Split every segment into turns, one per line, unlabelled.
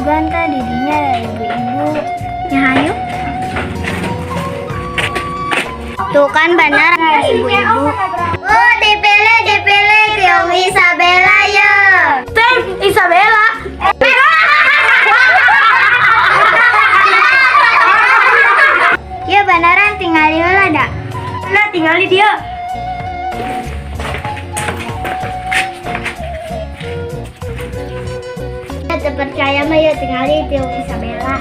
ganta didinya dari ibu-ibu. Ya ayo. Tuh kan benar ibu-ibu. Oh, dipilih Tiong Isabella ya.
Tim Isabella.
Ya beneran tinggal heula da.
Nah, tinggali dia.
Kita percaya mah ya tinggal di Tiong Isabella.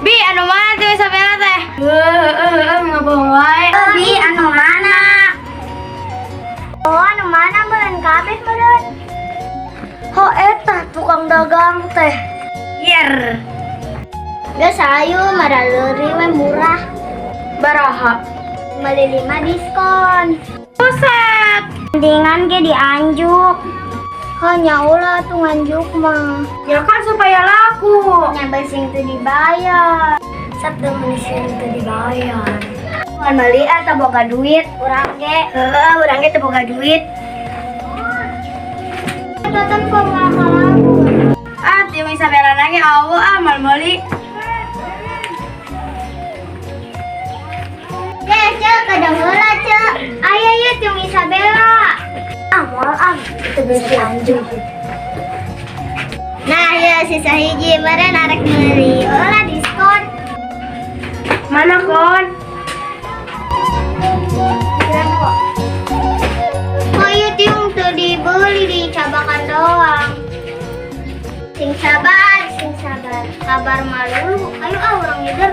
Bi, anu mana tuh Isabella teh? Ngabong wae.
Bi anu mana? Oh anu mana meureun kabeh meureun.
Ho eta tukang dagang teh. Yer.
Geus ayu maraleuri we murah.
Baraha.
55 diskon.
Buset.
Mendingan ge dianjuk. Hanya ulah tuh nganjuk mah.
Ya kan supaya laku.
Nya basing teu dibayar.
Sabtu mesin teu dibayar. Mun meuli eta boga duit,
Urang ge
urang ge teu boga duit.
tetep kok ngakalaku.
Ah, Tiong Isabella lagi awu mal meuli.
Cek kadang heula cek. Aya ye Tiong Isabella.
Amal itu geus dianjuk.
Nah ya sisa hiji meureun arek meuli. Heula diskon.
Mana kon?
Kira kok. Oh iya Tiong teu dibeli dicabakan doang. Sing sabar. Sabar mah dulu. Ayo urang ngider.